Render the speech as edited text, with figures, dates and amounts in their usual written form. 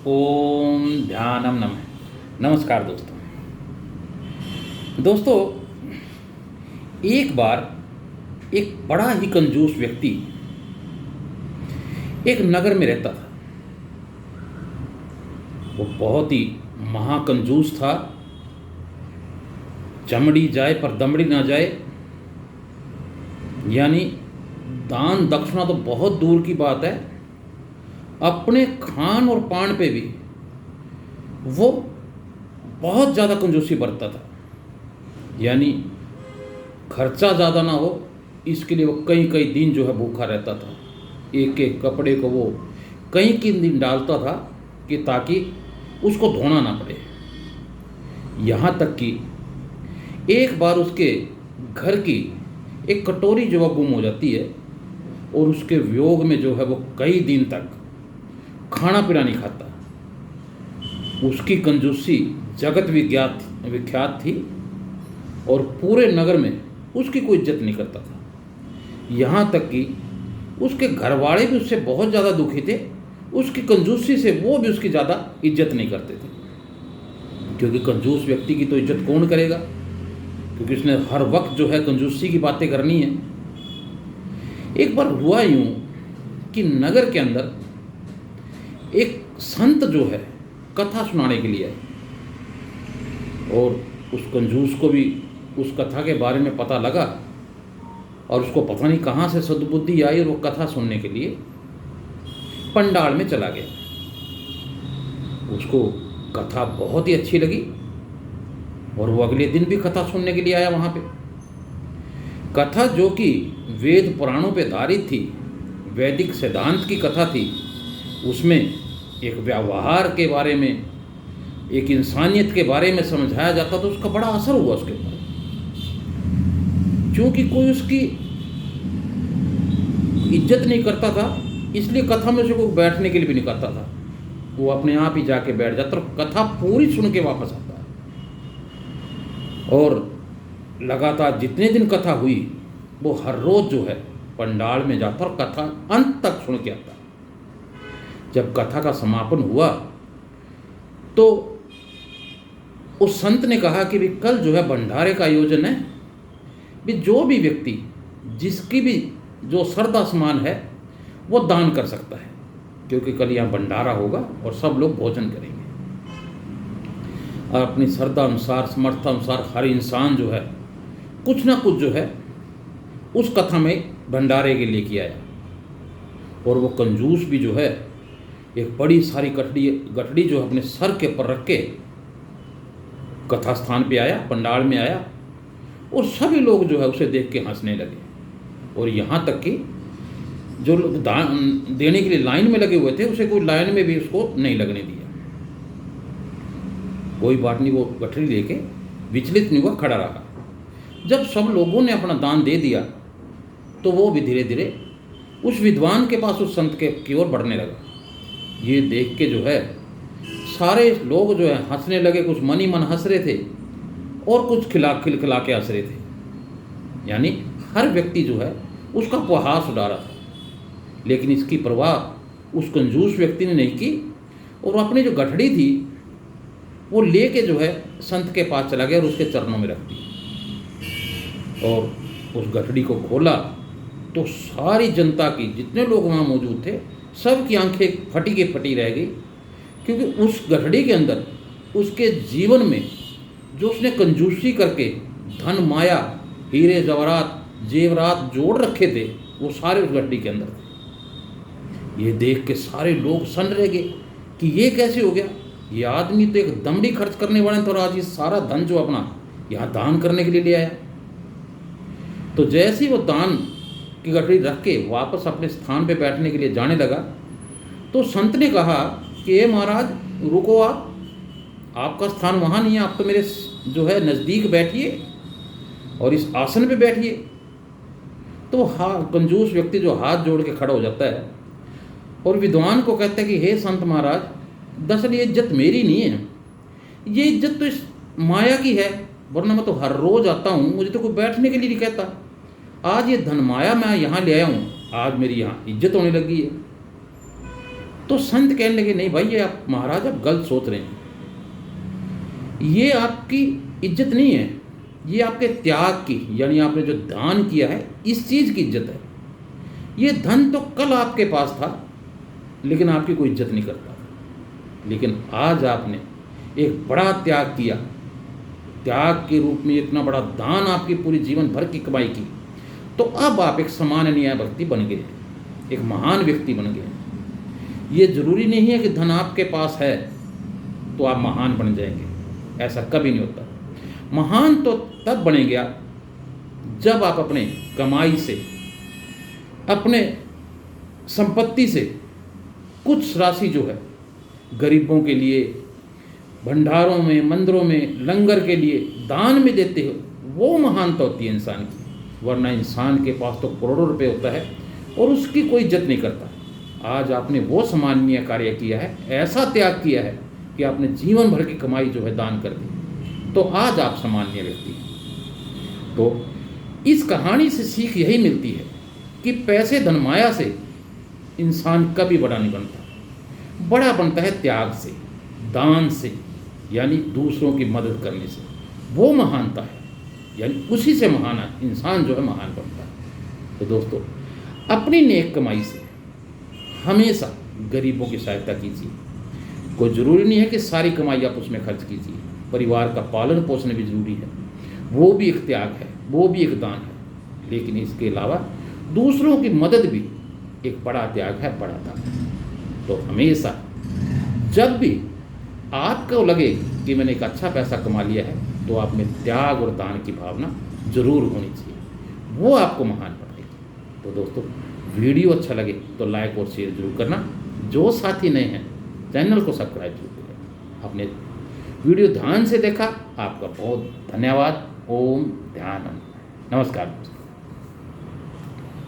ओम ध्यानम नमः। नमस्कार दोस्तों, एक बार एक बड़ा ही कंजूस व्यक्ति एक नगर में रहता था। वो बहुत ही महाकंजूस था। चमड़ी जाए पर दमड़ी ना जाए, यानी दान दक्षिणा तो बहुत दूर की बात है, अपने खान और पान पे भी वो बहुत ज़्यादा कंजूसी बरतता था। यानी खर्चा ज़्यादा ना हो, इसके लिए वो कई कई दिन जो है भूखा रहता था। एक एक कपड़े को वो कई दिन डालता था कि ताकि उसको धोना ना पड़े। यहाँ तक कि एक बार उसके घर की एक कटोरी जो है गुम हो जाती है और उसके वियोग में जो है वो कई दिन तक खाना पीना नहीं खाता। उसकी कंजूसी जगत विख्यात थी और पूरे नगर में उसकी कोई इज्जत नहीं करता था। यहाँ तक कि उसके घर वाले भी उससे बहुत ज़्यादा दुखी थे। उसकी कंजूसी से वो भी उसकी ज़्यादा इज्जत नहीं करते थे, क्योंकि कंजूस व्यक्ति की तो इज्जत कौन करेगा, क्योंकि उसने हर वक्त जो है कंजूसी की बातें करनी है। एक बार हुआ यूँ कि नगर के अंदर एक संत जो है कथा सुनाने के लिए आए और उस कंजूस को भी उस कथा के बारे में पता लगा और उसको पता नहीं कहाँ से सद्बुद्धि आई और वो कथा सुनने के लिए पंडाल में चला गया। उसको कथा बहुत ही अच्छी लगी और वो अगले दिन भी कथा सुनने के लिए आया वहाँ पे। कथा जो कि वेद पुराणों पे आधारित थी, वैदिक सिद्धांत की कथा थी। उसमें एक व्यवहार के बारे में, एक इंसानियत के बारे में समझाया जाता, तो उसका बड़ा असर हुआ उसके ऊपर। क्योंकि कोई उसकी इज्जत नहीं करता था, इसलिए कथा में से कोई बैठने के लिए भी नहीं करता था। वो अपने आप ही जाके बैठ जाता और कथा पूरी सुन के वापस आता है। और लगातार जितने दिन कथा हुई, वो हर रोज़ जो है पंडाल में जाता और कथा अंत तक सुन के आता। जब कथा का समापन हुआ तो उस संत ने कहा कि भी कल जो है भंडारे का आयोजन है, भी जो भी व्यक्ति जिसकी भी जो श्रद्धा समान है वो दान कर सकता है, क्योंकि कल यहाँ भंडारा होगा और सब लोग भोजन करेंगे। और अपनी श्रद्धा अनुसार, समर्थ अनुसार हर इंसान जो है कुछ ना कुछ जो है उस कथा में भंडारे के लेके आया। और वो कंजूस भी जो है एक बड़ी सारी गठड़ी जो अपने सर के ऊपर रख के कथा स्थान पे आया, पंडाल में आया, और सभी लोग जो है उसे देख के हंसने लगे। और यहाँ तक कि जो लोग दान देने के लिए लाइन में लगे हुए थे, उसे कोई लाइन में भी उसको नहीं लगने दिया। कोई बात नहीं, वो गठरी लेके विचलित नहीं हुआ, खड़ा रहा। जब सब लोगों ने अपना दान दे दिया तो वो भी धीरे धीरे उस विद्वान के पास, उस संत के की ओर बढ़ने लगा। ये देख के जो है सारे लोग जो है हंसने लगे। कुछ मन ही मन हंस रहे थे और कुछ खिलखिला के हंस रहे थे। यानी हर व्यक्ति जो है उसका उपहास उड़ा रहा था, लेकिन इसकी परवाह उस कंजूस व्यक्ति ने नहीं की और अपनी जो गठड़ी थी वो लेके जो है संत के पास चला गया और उसके चरणों में रख दी। और उस गठड़ी को खोला तो सारी जनता की, जितने लोग वहाँ मौजूद थे, सब की आंखें फटी की फटी रह गई, क्योंकि उस गठड़ी के अंदर उसके जीवन में जो उसने कंजूसी करके धन, माया, हीरे जवाहरात, जेवरात जोड़ रखे थे, वो सारे उस गठड़ी के अंदर थे। ये देख के सारे लोग सन रह गए कि ये कैसे हो गया। ये आदमी तो एक दमड़ी खर्च करने वाले थे और आज ये सारा धन जो अपना यहाँ दान करने के लिए ले आया। तो जैसे ही वो दान की गठड़ी रख के वापस अपने स्थान पे बैठने के लिए जाने लगा, तो संत ने कहा कि ये महाराज रुको, आपका स्थान वहाँ नहीं है, आप तो मेरे जो है नज़दीक बैठिए और इस आसन पे बैठिए। तो कंजूस व्यक्ति जो हाथ जोड़ के खड़ा हो जाता है और विद्वान को कहता है कि हे संत महाराज, दरअसल ये इज्जत मेरी नहीं है, ये इज्जत तो इस माया की है, वरना मैं तो हर रोज़ आता हूँ, मुझे तो कोई बैठने के लिए नहीं कहता। आज ये धन माया मैं यहाँ ले आया हूँ, आज मेरी यहाँ इज्जत होने लगी है। तो संत कहने लगे, नहीं भाई, ये आप महाराज आप गलत सोच रहे हैं, ये आपकी इज्जत नहीं है, ये आपके त्याग की, यानी आपने जो दान किया है इस चीज़ की इज्जत है। ये धन तो कल आपके पास था लेकिन आपकी कोई इज्जत नहीं करता, लेकिन आज आपने एक बड़ा त्याग किया, त्याग के रूप में इतना बड़ा दान आपकी पूरी जीवन भर की कमाई की, तो अब आप एक सामान्य व्यक्ति बन गए, एक महान व्यक्ति बन गए। ये जरूरी नहीं है कि धन आपके पास है तो आप महान बन जाएंगे, ऐसा कभी नहीं होता। महान तो तब बनेंगे आप जब आप अपने कमाई से, अपने संपत्ति से कुछ राशि जो है गरीबों के लिए, भंडारों में, मंदिरों में, लंगर के लिए दान में देते हो, वो महानता होती है इंसान की। वरना इंसान के पास तो करोड़ों रुपए होता है और उसकी कोई इज्जत नहीं करता। आज आपने वो सम्माननीय कार्य किया है, ऐसा त्याग किया है कि आपने जीवन भर की कमाई जो है दान कर दी, तो आज आप सामान्य व्यक्ति हैं। तो इस कहानी से सीख यही मिलती है कि पैसे धन माया से इंसान कभी बड़ा नहीं बनता, बड़ा बनता है त्याग से, दान से, यानी दूसरों की मदद करने से। वो महानता है, यानी उसी से महान इंसान जो है महान बनता है। तो दोस्तों, अपनी नेक कमाई से हमेशा गरीबों की सहायता कीजिए। कोई ज़रूरी नहीं है कि सारी कमाई आप उसमें खर्च कीजिए, परिवार का पालन पोषण भी जरूरी है, वो भी एक त्याग है, वो भी एक दान है। लेकिन इसके अलावा दूसरों की मदद भी एक बड़ा त्याग है, बड़ा दान है। तो हमेशा जब भी आपको लगे कि मैंने एक अच्छा पैसा कमा लिया है, तो आप में त्याग और दान की भावना जरूर होनी चाहिए, वो आपको महान बनाएगी। तो दोस्तों, वीडियो अच्छा लगे तो लाइक और शेयर जरूर करना। जो साथी नए हैं चैनल को सब्सक्राइब जरूर करें। आपने वीडियो ध्यान से देखा, आपका बहुत धन्यवाद। ओम ध्यान। नमस्कार।